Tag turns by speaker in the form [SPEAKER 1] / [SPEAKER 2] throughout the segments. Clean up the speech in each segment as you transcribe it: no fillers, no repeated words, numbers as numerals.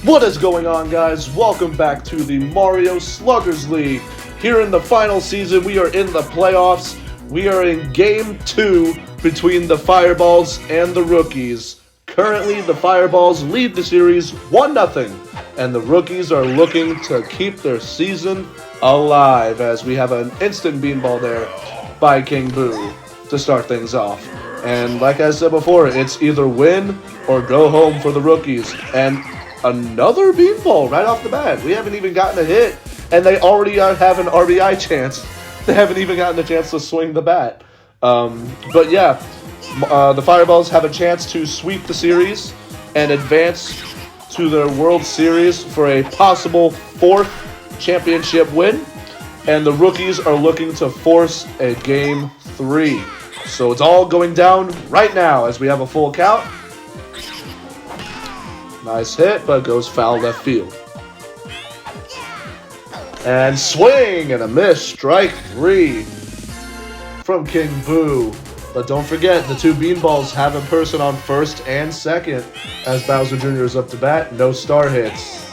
[SPEAKER 1] What is going on, guys? Welcome back to the Mario Sluggers League. Here in the final season, we are in the playoffs. We are in Game 2 between the Fireballs and the Rookies. Currently, the Fireballs lead the series 1-0, and the Rookies are looking to keep their season alive, as we have an instant beanball there by King Boo to start things off. And like I said before, it's either win or go home for the Rookies. And another beanball right off the bat. We haven't even gotten a hit, and they already have an RBI chance. They haven't even gotten a chance to swing the bat. But yeah, the Fireballs have a chance to sweep the series and advance to the World Series for a possible 4th championship win. And the Rookies are looking to force a Game 3. So it's all going down right now as we have a full count. Nice hit, but goes foul left field. And swing and a miss. Strike 3 from King Boo. But don't forget, the two beanballs have a person on first and second as Bowser Jr. is up to bat. No star hits.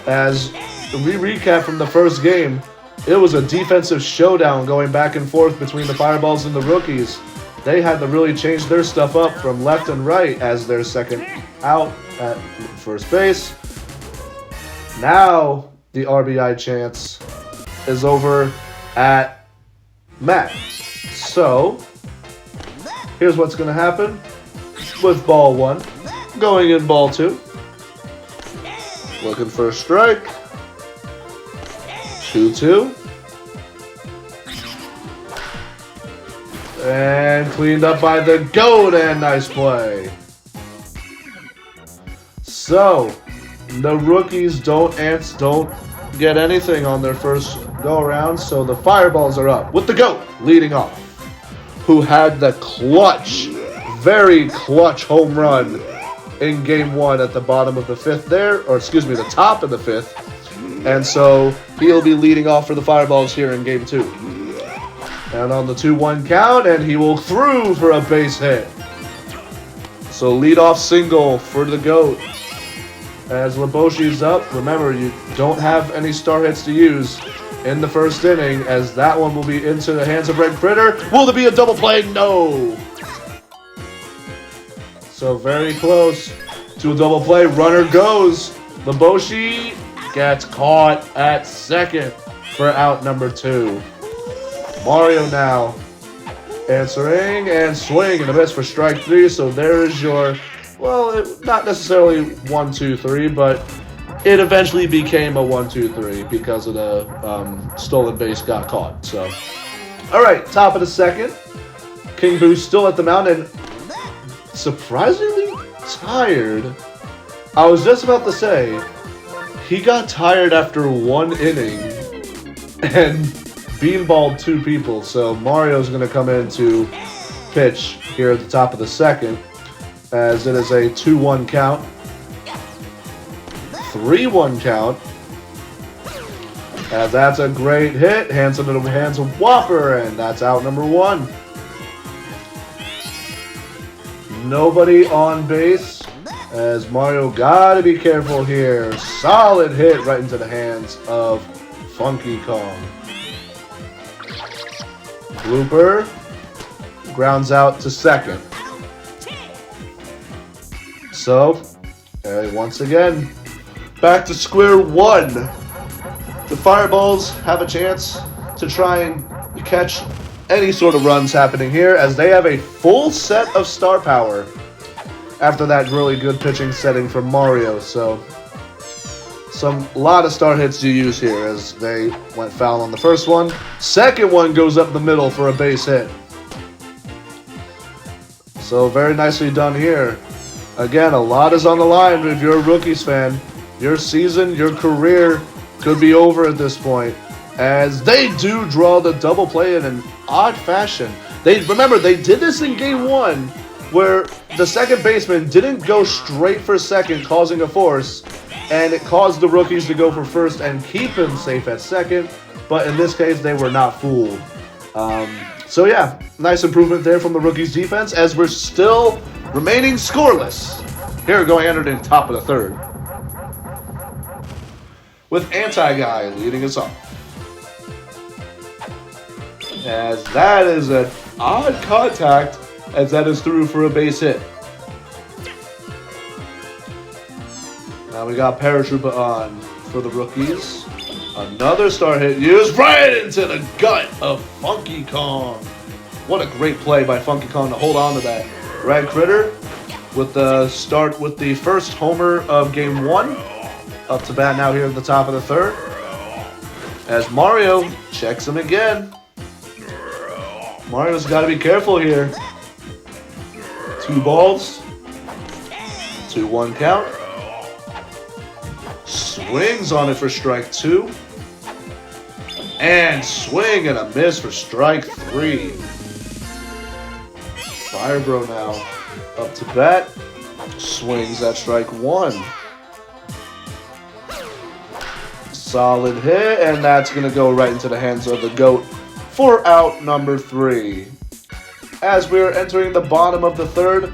[SPEAKER 1] As we recap from the first game, it was a defensive showdown going back and forth between the Fireballs and the Rookies. They had to really change their stuff up from left and right as their second out at first base. Now the RBI chance is over at Matt. So here's what's going to happen with ball 1. Going in ball 2. Looking for a strike. 2-2. And cleaned up by the GOAT, and nice play. So, the Rookies don't get anything on their first go-around, so the Fireballs are up with the GOAT leading off, who had the clutch, very clutch home run in Game 1 at the bottom of the 5th there, or excuse me, the top of the 5th. And so, he'll be leading off for the Fireballs here in Game 2. And on the 2-1 count, and he will through for a base hit. So leadoff single for the GOAT. As Leboshi's up, remember you don't have any star hits to use in the first inning, as that one will be into the hands of Red Critter. Will there be a double play? No. So very close to a double play. Runner goes. Leboshi gets caught at second for out number 2. Mario now answering and swing and a miss for strike 3. So there is your, well, not necessarily 1-2-3, but it eventually became a 1-2-3 because of the stolen base got caught. So, all right, top of the second. King Boo still at the mound and surprisingly tired. I was just about to say, he got tired after 1 inning and beanballed 2 people, so Mario's going to come in to pitch here at the top of the second, as it is a 2-1 count, 3-1 count, and that's a great hit, hands into the hands of Whopper, and that's out number 1. Nobody on base, as Mario gotta be careful here. Solid hit right into the hands of Funky Kong. Blooper grounds out to second. So, once again, back to square 1. The Fireballs have a chance to try and catch any sort of runs happening here, as they have a full set of star power after that really good pitching setting from Mario. So, a lot of star hits to use here, as they went foul on the first one. Second one goes up the middle for a base hit. So very nicely done here. Again, a lot is on the line. If you're a Rookies fan, your season, your career could be over at this point, as they do draw the double play in an odd fashion. Remember, they did this in Game 1, where the second baseman didn't go straight for second, causing a force, and it caused the Rookies to go for first and keep him safe at second. But in this case, they were not fooled. So yeah, nice improvement there from the Rookies defense, as we're still remaining scoreless Here, going under the top of the third. With Anti-Guy leading us off. As that is an odd contact, as that is through for a base hit. Now we got Paratrooper on for the rookies. Another star hit used right into the gut of Funky Kong. What a great play by Funky Kong to hold on to that. Red Critter with the start with the first homer of game 1. Up to bat now here at the top of the third. As Mario checks him again. Mario's got to be careful here. 2 balls. 2-1 count. Swings on it for strike 2. And swing and a miss for strike 3. Firebro now up to bat. Swings at strike 1. Solid hit, and that's going to go right into the hands of the GOAT for out number 3. As we are entering the bottom of the third,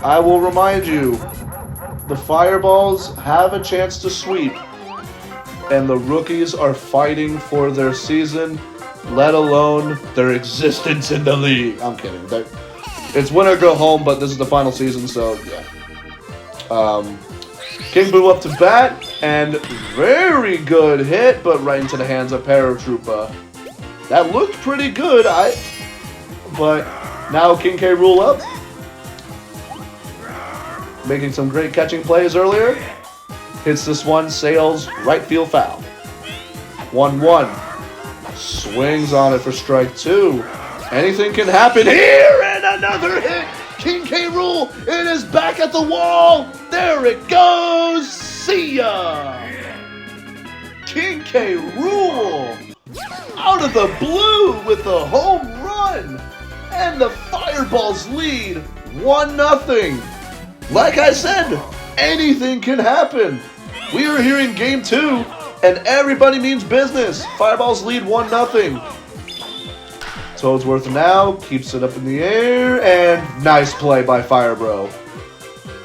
[SPEAKER 1] I will remind you, the Fireballs have a chance to sweep, and the rookies are fighting for their season, let alone their existence in the league. I'm kidding. It's win or go home, but this is the final season, so yeah. King Boo up to bat, and very good hit, but right into the hands of Paratrooper. That looked pretty good, but now King K. Rool up. Making some great catching plays earlier. Hits this one, sails, right field foul. 1-1. Swings on it for strike 2. Anything can happen here, and another hit. King K. Rool, it is back at the wall. There it goes. See ya. King K. Rool out of the blue with a home run. And the Fireballs lead 1-0. Like I said, anything can happen. We are here in game 2, and everybody means business. Fireballs lead 1-0. Toadsworth now keeps it up in the air, and nice play by Firebro.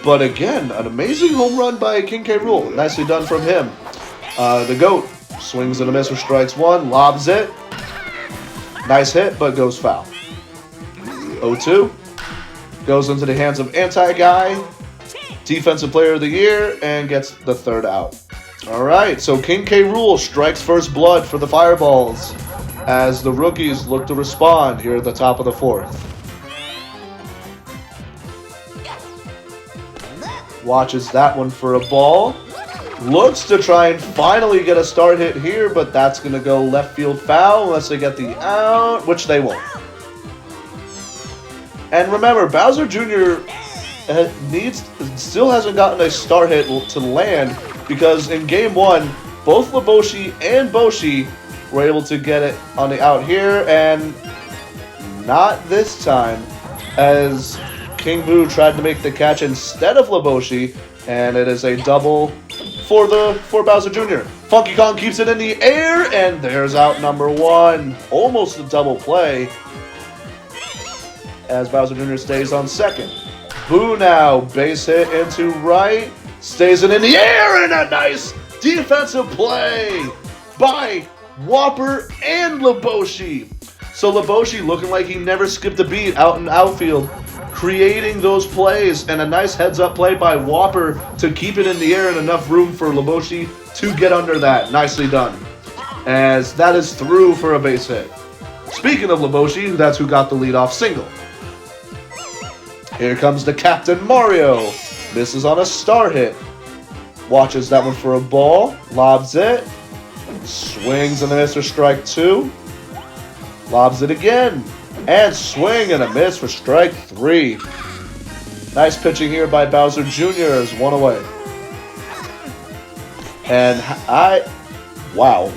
[SPEAKER 1] But again, an amazing home run by King K. Rool. Nicely done from him. The GOAT swings and a miss for strikes 1, lobs it. Nice hit, but goes foul. 0-2. Goes into the hands of Anti-Guy. Defensive Player of the Year, and gets the third out. Alright, so King K. Rool strikes first blood for the Fireballs, as the rookies look to respond here at the top of the 4th. Watches that one for a ball. Looks to try and finally get a start hit here, but that's going to go left field foul unless they get the out, which they won't. And remember, Bowser Jr. still hasn't gotten a start hit to land, because in game 1, both Leboshi and Boshi were able to get it on the out here, and not this time, as King Boo tried to make the catch instead of Leboshi, and it is a double for Bowser Jr. Funky Kong keeps it in the air, and there's out number 1. Almost a double play, as Bowser Jr. stays on second. Boo now, base hit into right, stays it in the air, and a nice defensive play by Whopper and Leboshi. So Leboshi looking like he never skipped a beat out in outfield, creating those plays, and a nice heads-up play by Whopper to keep it in the air and enough room for Leboshi to get under that. Nicely done, as that is through for a base hit. Speaking of Leboshi, that's who got the leadoff single. Here comes the Captain Mario. Misses on a star hit. Watches that one for a ball. Lobs it. Swings and a miss for strike 2. Lobs it again. And swing and a miss for strike 3. Nice pitching here by Bowser Jr. as 1 away. And wow.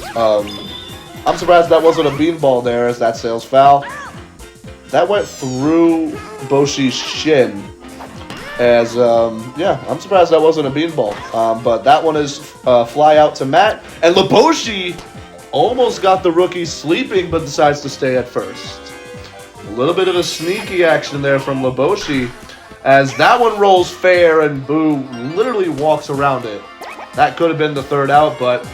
[SPEAKER 1] I'm surprised that wasn't a beanball there, as that sails foul. That went through Boshi's shin. As, yeah, I'm surprised that wasn't a beanball. But that one is fly out to Matt. And Leboshi almost got the rookie sleeping, but decides to stay at first. A little bit of a sneaky action there from Leboshi, As that one rolls fair and Boo literally walks around it. That could have been the third out, but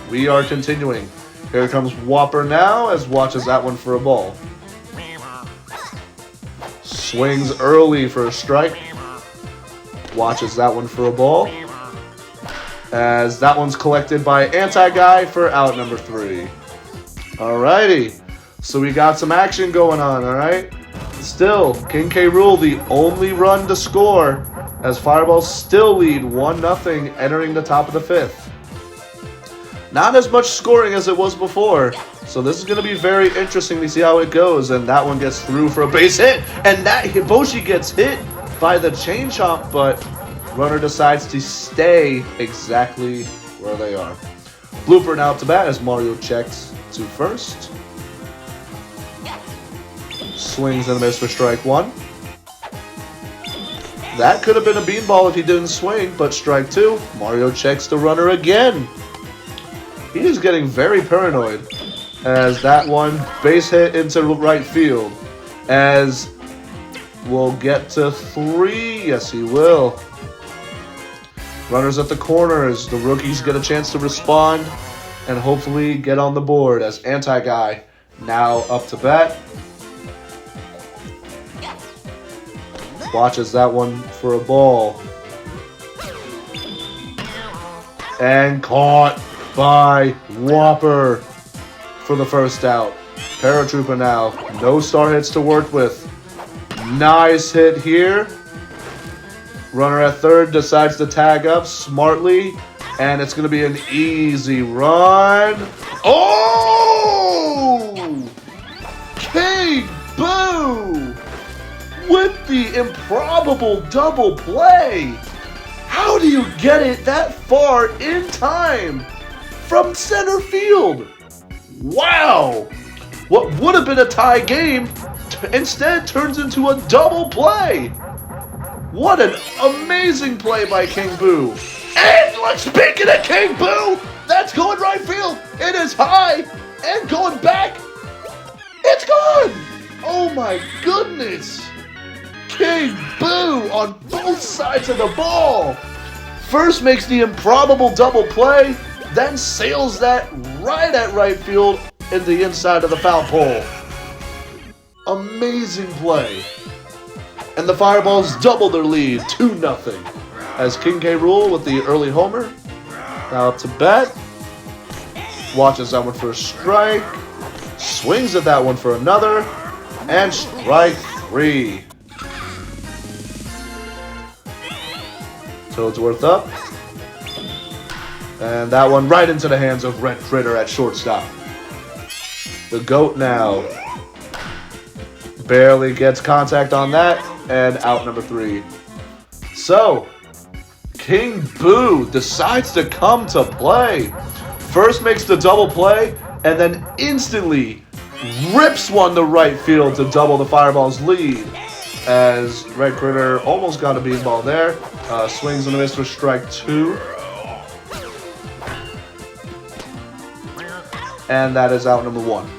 [SPEAKER 1] we are continuing. Here comes Whopper now as watches that one for a ball. Swings early for a strike. Watches that one for a ball. As that one's collected by Anti-Guy for out number 3. Alrighty. So we got some action going on, alright? Still, King K. Rool the only run to score as Fireballs still lead 1-0 entering the top of the 5th. Not as much scoring as it was before, so this is going to be very interesting to see how it goes. And that one gets through for a base hit, and that Hiboshi gets hit by the chain chomp, but runner decides to stay exactly where they are. Blooper now to bat as Mario checks to first. Swings and a miss for strike 1. That could have been a beanball if he didn't swing, but strike 2. Mario checks the runner again. He is getting very paranoid as that one base hit into right field. As we'll get to 3. Yes, he will. Runners at the corners. The rookies get a chance to respond and hopefully get on the board as Anti-Guy now up to bat. Watches that one for a ball. And caught by Whopper for the first out. Paratrooper now. No star hits to work with. Nice hit here. Runner at third decides to tag up smartly. And it's going to be an easy run. Oh! King Boo! With the improbable double play. How do you get it that far in time from center field? Wow! What would have been a tie game instead turns into a double play. What an amazing play by King Boo. And speaking of King Boo, that's going right field. It is high and going back. It's gone. Oh my goodness. King Boo on both sides of the ball. First makes the improbable double play, then sails that right at right field in the inside of the foul pole. Amazing play. And the Fireballs double their lead, 2-0. As King K. Rool with the early homer. Now up to bat. Watches that one for a strike. Swings at that one for another. And strike 3. Toadsworth up. And that one right into the hands of Red Critter at shortstop. The GOAT now barely gets contact on that. And out number 3. So, King Boo decides to come to play. First makes the double play, and then instantly rips one to right field to double the Fireball's lead. As Red Critter almost got a beanball there. Swings and a miss for strike 2. And that is out number 1.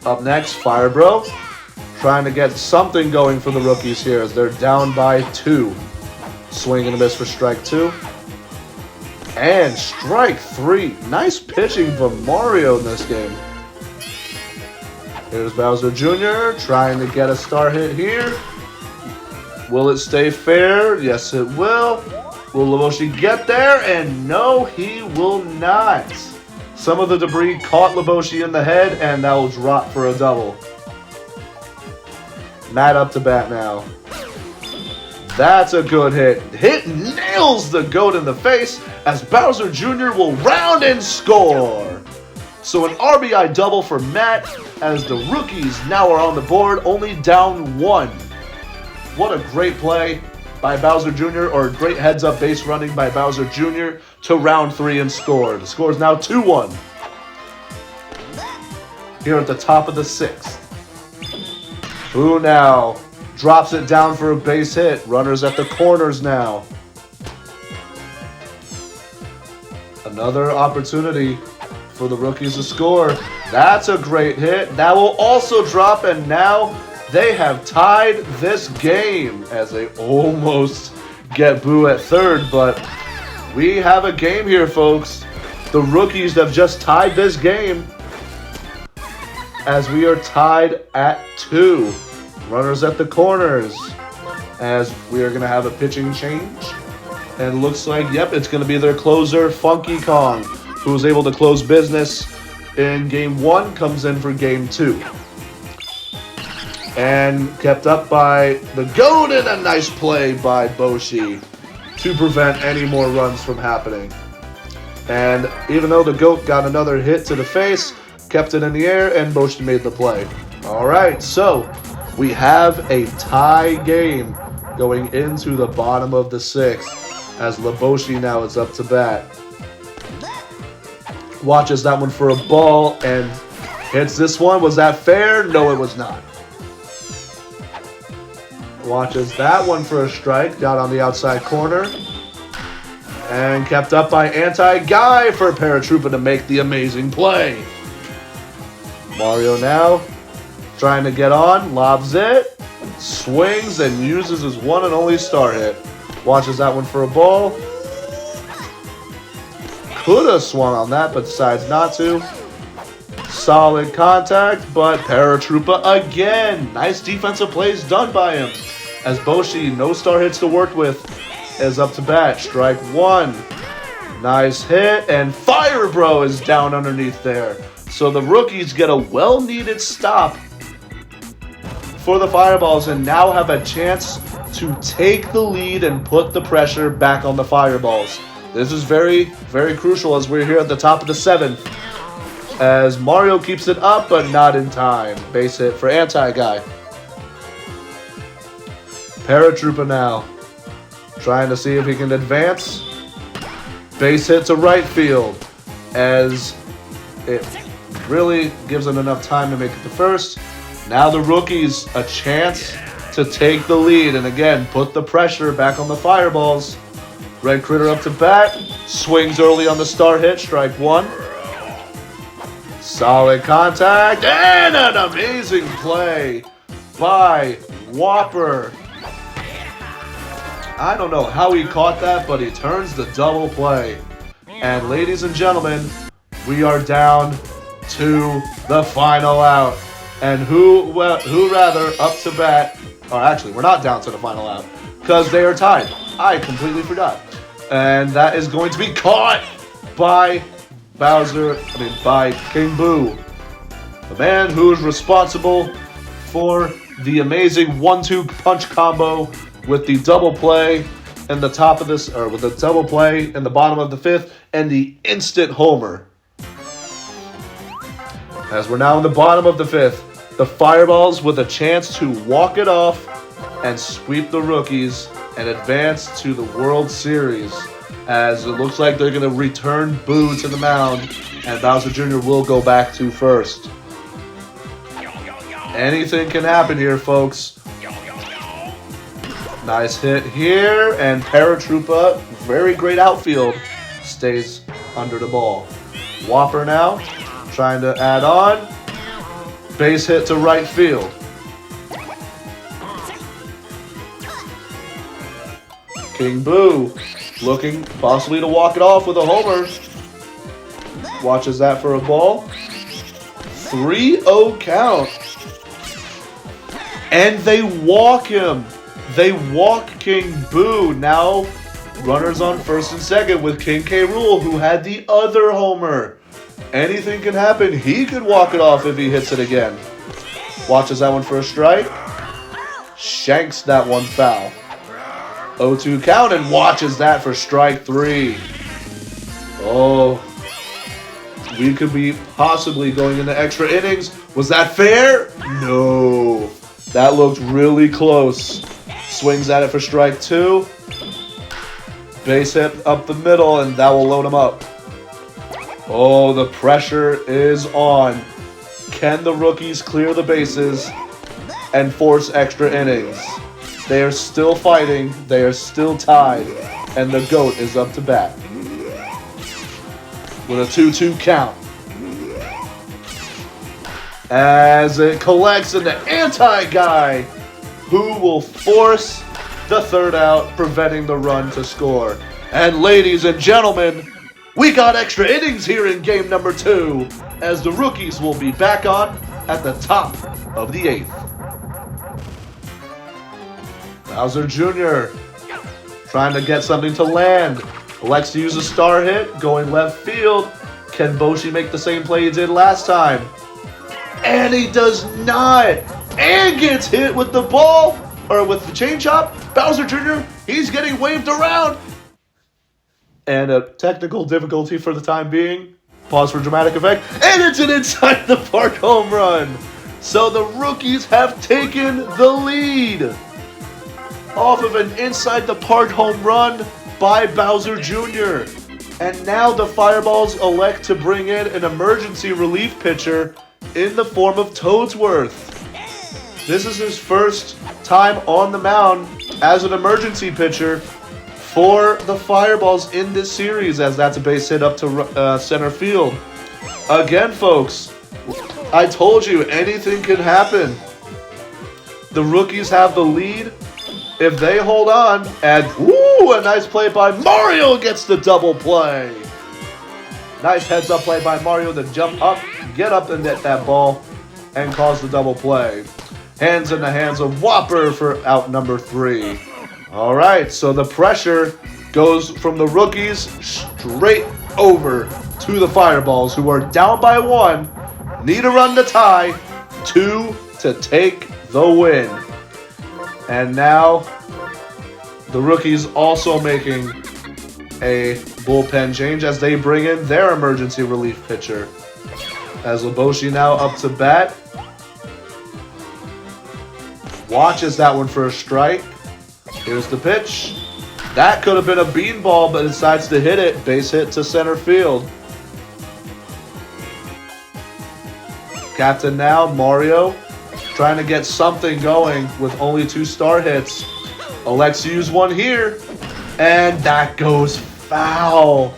[SPEAKER 1] Up next, Fire Bro. Trying to get something going for the rookies here as they're down by 2. Swing and a miss for strike 2. And strike 3. Nice pitching from Mario in this game. Here's Bowser Jr. trying to get a star hit here. Will it stay fair? Yes, it will. Will Leboshi get there? And no, he will not. Some of the debris caught Leboshi in the head, and that will drop for a double. Matt up to bat now. That's a good hit. Hit nails the GOAT in the face as Bowser Jr. will round and score. So an RBI double for Matt as the rookies now are on the board, only down 1. What a great play by Bowser Jr. or great heads-up base running by Bowser Jr. to round 3 and score. The score is now 2-1. Here at the top of the 6th. Boo now drops it down for a base hit. Runners at the corners now. Another opportunity for the rookies to score. That's a great hit. That will also drop, and now they have tied this game as they almost get Boo at third, but we have a game here, folks. The rookies have just tied this game as we are tied at 2. Runners at the corners as we are going to have a pitching change. And looks like, yep, it's going to be their closer, Funky Kong, who was able to close business in Game 1, comes in for Game 2. And kept up by the GOAT, and a nice play by Boshi to prevent any more runs from happening. And even though the GOAT got another hit to the face, kept it in the air, and Boshi made the play. All right, so we have a tie game going into the bottom of the 6th as Laboshi now is up to bat. Watches that one for a ball and hits this one. Was that fair? No, it was not. Watches that one for a strike. Got on the outside corner. And kept up by Anti-Guy for Paratroopa to make the amazing play. Mario now trying to get on. Lobs it. Swings and uses his one and only star hit. Watches that one for a ball. Could have swung on that, but decides not to. Solid contact, but Paratroopa again. Nice defensive plays done by him. As Boshi, no star hits to work with, is up to bat. Strike 1. Nice hit, and Fire Bro is down underneath there. So the rookies get a well-needed stop for the Fireballs and now have a chance to take the lead and put the pressure back on the Fireballs. This is very, very crucial as we're here at the top of the 7th. As Mario keeps it up, but not in time. Base hit for Anti-Guy. Paratroopa now. Trying to see if he can advance. Base hit to right field. As it really gives him enough time to make it to first. Now the rookies a chance to take the lead. And again, put the pressure back on the Fireballs. Red Critter up to bat. Swings early on the star hit. Strike 1. Solid contact. And an amazing play by Whopper. I don't know how he caught that, but he turns the double play. And ladies and gentlemen, we are down to the final out. And who rather up to bat, or actually, we're not down to the final out, because they are tied. I completely forgot. And that is going to be caught by by King Boo. The man who is responsible for the amazing 1-2 punch combo with the double play in the top of this, or with the double play in the bottom of the 5th, and the instant homer. As we're now in the bottom of the 5th, the Fireballs with a chance to walk it off and sweep the rookies and advance to the World Series. As it looks like they're going to return Boo to the mound, and Bowser Jr. will go back to first. Anything can happen here, folks. Nice hit here, and Paratroopa, very great outfield, stays under the ball. Whopper now, trying to add on. Base hit to right field. King Boo looking possibly to walk it off with a homer. Watches that for a ball. 3-0 count. And they walk him. They walk King Boo. Now runners on first and second with King K. Rool, who had the other homer. Anything can happen. He could walk it off if he hits it again. Watches that one for a strike. Shanks that one foul. 0-2 count and watches that for strike 3. Oh, we could be possibly going into extra innings. Was that fair? No. That looked really close. Swings at it for strike 2. Base hit up the middle, and that will load him up. Oh, the pressure is on. Can the rookies clear the bases and force extra innings? They are still fighting. They are still tied. And the GOAT is up to bat with a 2-2 count. as it collects in the anti-guy, who will force the third out, preventing the run to score. And ladies and gentlemen, we got extra innings here in game number 2, as the rookies will be back on at the top of the 8th. Bowser Jr. trying to get something to land. Elects to use a star hit, going left field. Can Boshi make the same play he did last time? And he does not! And gets hit with the ball, or with the chain chop. Bowser Jr., he's getting waved around. And a technical difficulty for the time being. Pause for dramatic effect. And it's an inside the park home run. So the rookies have taken the lead off of an inside the park home run by Bowser Jr. And now the Fireballs elect to bring in an emergency relief pitcher in the form of Toadsworth. This is his first time on the mound as an emergency pitcher for the Fireballs in this series, as that's a base hit up to center field. Again, folks, I told you anything can happen. The rookies have the lead. If they hold on, and woo, a nice play by Mario gets the double play. Nice heads up play by Mario to jump up, get up and net that ball, and cause the double play. Hands in the hands of Whopper for out number 3. All right, so the pressure goes from the rookies straight over to the Fireballs, who are down by 1, need a run to tie, 2 to take the win. And now, the rookies also making a bullpen change as they bring in their emergency relief pitcher. As Laboshi now up to bat. Watches that one for a strike. Here's the pitch. That could have been a beanball, but decides to hit it. Base hit to center field. Captain now, Mario. Trying to get something going with only 2 star hits. Elects to use one here. And that goes foul.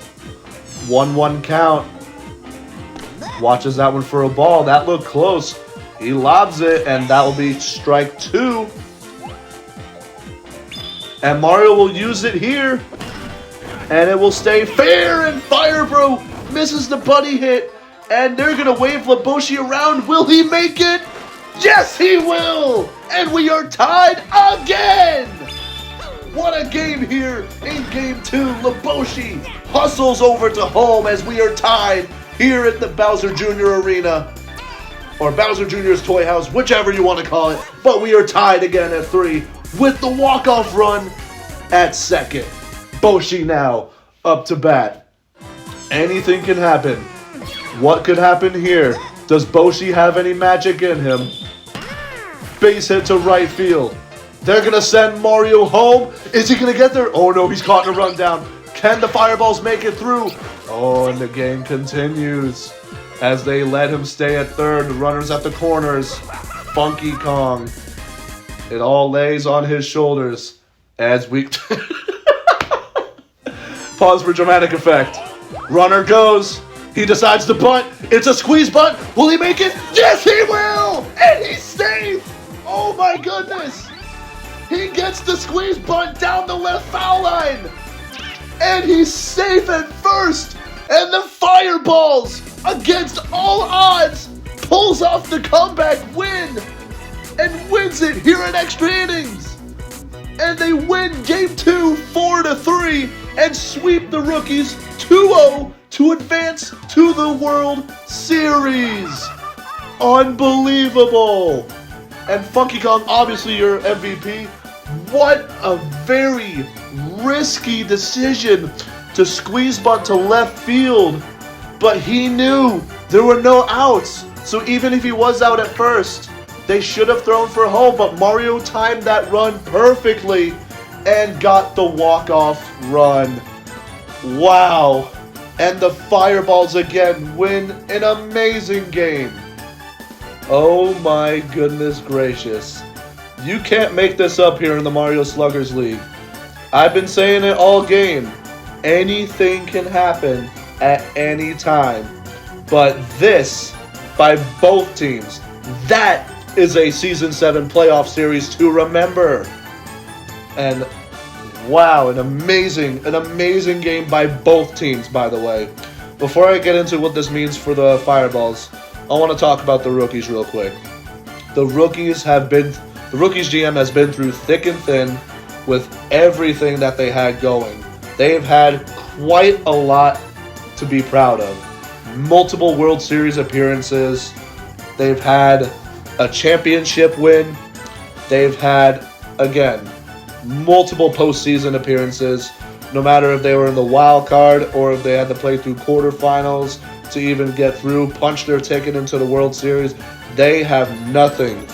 [SPEAKER 1] 1-1 count. Watches that one for a ball. That looked close. He lobs it, and that will be strike 2. And Mario will use it here. And it will stay fair, and Firebro misses the buddy hit. And they're going to wave Laboshi around. Will he make it? Yes, he will! And we are tied again! What a game here in Game 2. Laboshi hustles over to home as we are tied here at the Bowser Jr. Arena. Or Bowser Jr.'s Toy House, whichever you want to call it. But we are tied again at 3 with the walk-off run at second. Boshi now up to bat. Anything can happen. What could happen here? Does Boshi have any magic in him? Base hit to right field. They're going to send Mario home. Is he going to get there? Oh no, he's caught in a rundown. Can the Fireballs make it through? Oh, and the game continues as they let him stay at third. The runners at the corners. Funky Kong. It all lays on his shoulders as we... Pause for dramatic effect. Runner goes. He decides to bunt. It's a squeeze bunt. Will he make it? Yes, he will! And he's safe! Oh my goodness! He gets the squeeze bunt down the left foul line! And he's safe at first! And the Fireballs, against all odds, pulls off the comeback win! And wins it here in extra innings! And they win Game 2 4-3 and sweep the rookies 2-0 to advance to the World Series. Unbelievable. And Funky Kong, obviously your MVP. What a very risky decision to squeeze bunt to left field. But he knew there were no outs. So even if he was out at first, they should have thrown for home. But Mario timed that run perfectly and got the walk-off run. Wow. And the Fireballs again win an amazing game. Oh my goodness gracious. You can't make this up here in the Mario Sluggers League. I've been saying it all game. Anything can happen at any time. But this by both teams. That is a Season 7 playoff series to remember. And wow, an amazing game by both teams, by the way. Before I get into what this means for the Fireballs, I want to talk about the rookies real quick. The rookies GM has been through thick and thin with everything that they had going. They've had quite a lot to be proud of. Multiple World Series appearances. They've had a championship win. They've had, again, multiple postseason appearances. No matter if they were in the wild card or if they had to play through quarterfinals to even get through, punch their ticket into the World Series, they have nothing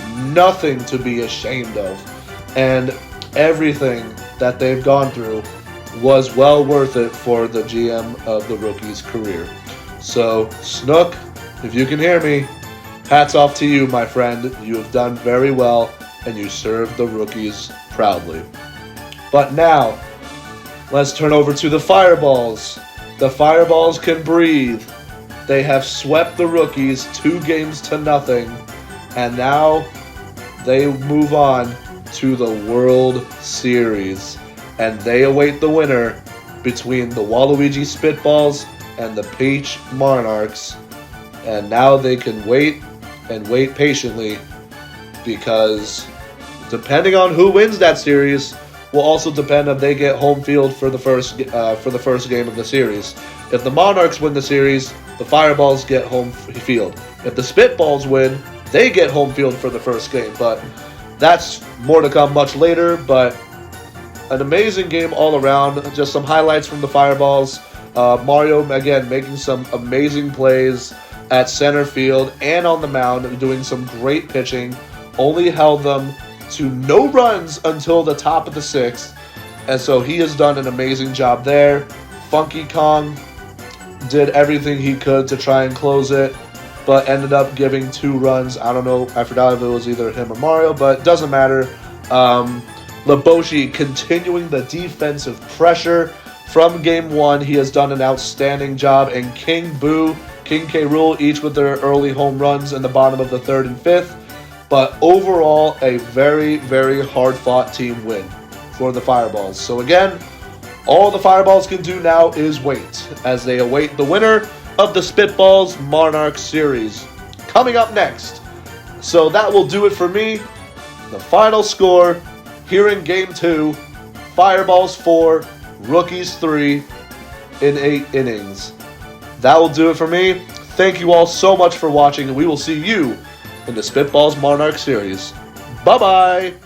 [SPEAKER 1] to be ashamed of. And everything that they've gone through was well worth it for the GM of the rookie's career. So, Snook, if you can hear me, hats off to you, my friend. You have done very well, and you served the rookies proudly. But now, let's turn over to the Fireballs. The Fireballs can breathe. They have swept the rookies 2-0, and now they move on to the World Series. And they await the winner between the Waluigi Spitballs and the Peach Monarchs. And now they can wait and wait patiently, because depending on who wins that series will also depend if they get home field for the first game of the series. If the Monarchs win the series, the Fireballs get home field. If the Spitballs win, they get home field for the first game. But that's more to come much later. But an amazing game all around. Just some highlights from the Fireballs. Mario, again, making some amazing plays at center field and on the mound, doing some great pitching. Only held them to no runs until the top of the 6th. And so he has done an amazing job there. Funky Kong did everything he could to try and close it, but ended up giving 2 runs. I don't know. I forgot if it was either him or Mario, but it doesn't matter. Leboshi continuing the defensive pressure from Game 1. He has done an outstanding job. And King Boo, King K. Rool, each with their early home runs in the bottom of the 3rd and 5th. But overall, a very, very hard-fought team win for the Fireballs. So again, all the Fireballs can do now is wait as they await the winner of the Spitballs Monarch Series. Coming up next. So that will do it for me. The final score here in Game 2, Fireballs 4, Rookies 3 in 8 innings. That will do it for me. Thank you all so much for watching, and we will see you in the Spitballs Monarch Series. Bye-bye!